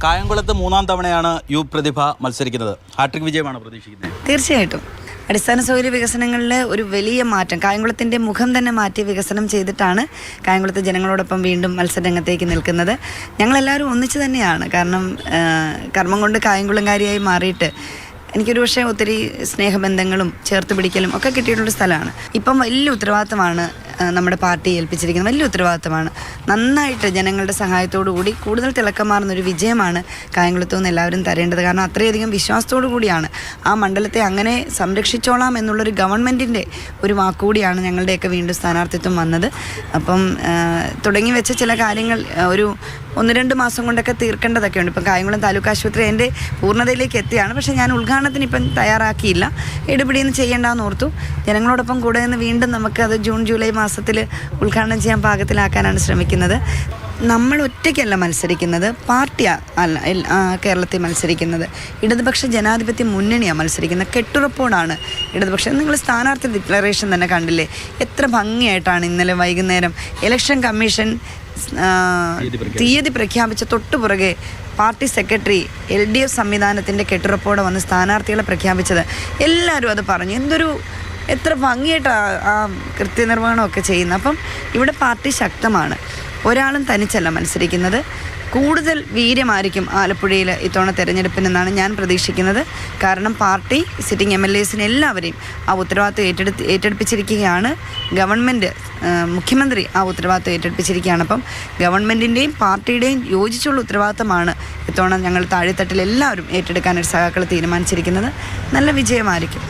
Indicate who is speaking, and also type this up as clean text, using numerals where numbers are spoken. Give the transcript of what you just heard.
Speaker 1: കായംകുളത്ത് മൂന്നാം തവണയാണ് യു പ്രതിഭ മത്സരിക്കുന്നത്. ഹാട്രിക് വിജയമാണ് പ്രതീക്ഷിക്കുന്നത്.
Speaker 2: തീർച്ചയായിട്ടും അടിസ്ഥാന സൗകര്യ വികസനങ്ങളിൽ ഒരു വലിയ മാറ്റം, കായംകുളത്തിൻ്റെ മുഖം തന്നെ മാറ്റി വികസനം ചെയ്തിട്ടാണ് കായംകുളത്ത് ജനങ്ങളോടൊപ്പം വീണ്ടും മത്സരരംഗത്തേക്ക് നിൽക്കുന്നത്. ഞങ്ങളെല്ലാവരും ഒന്നിച്ച് തന്നെയാണ്. കാരണം കർമ്മം കൊണ്ട് കായംകുളംകാരിയായി മാറിയിട്ട് എനിക്കൊരു പക്ഷേ ഒത്തിരി സ്നേഹബന്ധങ്ങളും ചേർത്ത് പിടിക്കലും ഒക്കെ കിട്ടിയിട്ടുള്ള സ്ഥലമാണ്. ഇപ്പം വലിയ ഉത്തരവാദിത്തമാണ് നമ്മുടെ പാർട്ടി ഏൽപ്പിച്ചിരിക്കുന്നത്. വലിയ ഉത്തരവാദിത്തമാണ്. നന്നായിട്ട് ജനങ്ങളുടെ സഹായത്തോടു കൂടി കൂടുതൽ തിളക്കമാർന്നൊരു വിജയമാണ് കായംകുളത്തു നിന്ന് എല്ലാവരും തരേണ്ടത്. കാരണം അത്രയധികം വിശ്വാസത്തോടു കൂടിയാണ് ആ മണ്ഡലത്തെ അങ്ങനെ സംരക്ഷിച്ചോളാം എന്നുള്ളൊരു ഗവൺമെൻറ്റിൻ്റെ ഒരു വാക്കുകൂടിയാണ് ഞങ്ങളുടെയൊക്കെ വീണ്ടും സ്ഥാനാർത്ഥിത്വം വന്നത്. അപ്പം തുടങ്ങി വെച്ച ചില കാര്യങ്ങൾ ഒരു 1-2 മാസം കൊണ്ടൊക്കെ തീർക്കേണ്ടതൊക്കെ ഉണ്ട്. ഇപ്പം കായംകുളം താലൂക്ക് ആശുപത്രി എൻ്റെ പൂർണ്ണതയിലേക്ക് എത്തിയാണ്. പക്ഷേ ഞാൻ ഉദ്ഘാടനത്തിന് ഇപ്പം തയ്യാറാക്കിയില്ല. എടുപിടിയൊന്നും ചെയ്യേണ്ടെന്ന് ഓർത്തു. ജനങ്ങളോടൊപ്പം കൂടെ നിന്ന് വീണ്ടും നമുക്കത് ജൂൺ ജൂലൈ മാസത്തിൽ ഉദ്ഘാടനം ചെയ്യാൻ പാകത്തിലാക്കാനാണ് ശ്രമിക്കുന്നത്. നമ്മൾ ഒറ്റയ്ക്കല്ല മത്സരിക്കുന്നത്, പാർട്ടി അല്ല കേരളത്തിൽ മത്സരിക്കുന്നത്. ഇടതുപക്ഷ ജനാധിപത്യ മുന്നണിയാണ് മത്സരിക്കുന്നത്. കെട്ടുറപ്പോടാണ് ഇടതുപക്ഷം. നിങ്ങൾ സ്ഥാനാർത്ഥി ഡിക്ലറേഷൻ തന്നെ കണ്ടില്ലേ, എത്ര ഭംഗിയായിട്ടാണ് ഇന്നലെ വൈകുന്നേരം ഇലക്ഷൻ കമ്മീഷൻ തീയതി പ്രഖ്യാപിച്ച തൊട്ടുപുറകെ പാർട്ടി സെക്രട്ടറി LDF സംവിധാനത്തിൻ്റെ കെട്ടുറപ്പോടെ വന്ന് സ്ഥാനാർത്ഥികളെ പ്രഖ്യാപിച്ചത്. എല്ലാവരും അത് പറഞ്ഞു. എത്ര ഭംഗിയായിട്ടാണ് ആ കൃത്യനിർവഹണമൊക്കെ ചെയ്യുന്നത്. അപ്പം ഇവിടെ പാർട്ടി ശക്തമാണ്. ഒരാളും തനിച്ചല്ല മത്സരിക്കുന്നത്. കൂടുതൽ വീര്യമായിരിക്കും ആലപ്പുഴയിൽ ഇത്തവണ തെരഞ്ഞെടുപ്പിനെന്നാണ് ഞാൻ പ്രതീക്ഷിക്കുന്നത്. കാരണം പാർട്ടി സിറ്റിംഗ് MLAസിന് എല്ലാവരെയും ആ ഉത്തരവാദിത്വം ഏറ്റെടുപ്പിച്ചിരിക്കുകയാണ്. ഗവൺമെൻറ് മുഖ്യമന്ത്രി ആ ഉത്തരവാദിത്വം ഏറ്റെടുപ്പിച്ചിരിക്കുകയാണ്. അപ്പം ഗവൺമെൻറ്റിൻ്റെയും പാർട്ടിയുടെയും യോജിച്ചുള്ള ഉത്തരവാദിത്തമാണ് ഇത്തവണ ഞങ്ങൾ താഴെത്തട്ടിൽ എല്ലാവരും ഏറ്റെടുക്കാനായിട്ട് സഖാക്കൾ തീരുമാനിച്ചിരിക്കുന്നത്. നല്ല വിജയമായിരിക്കും.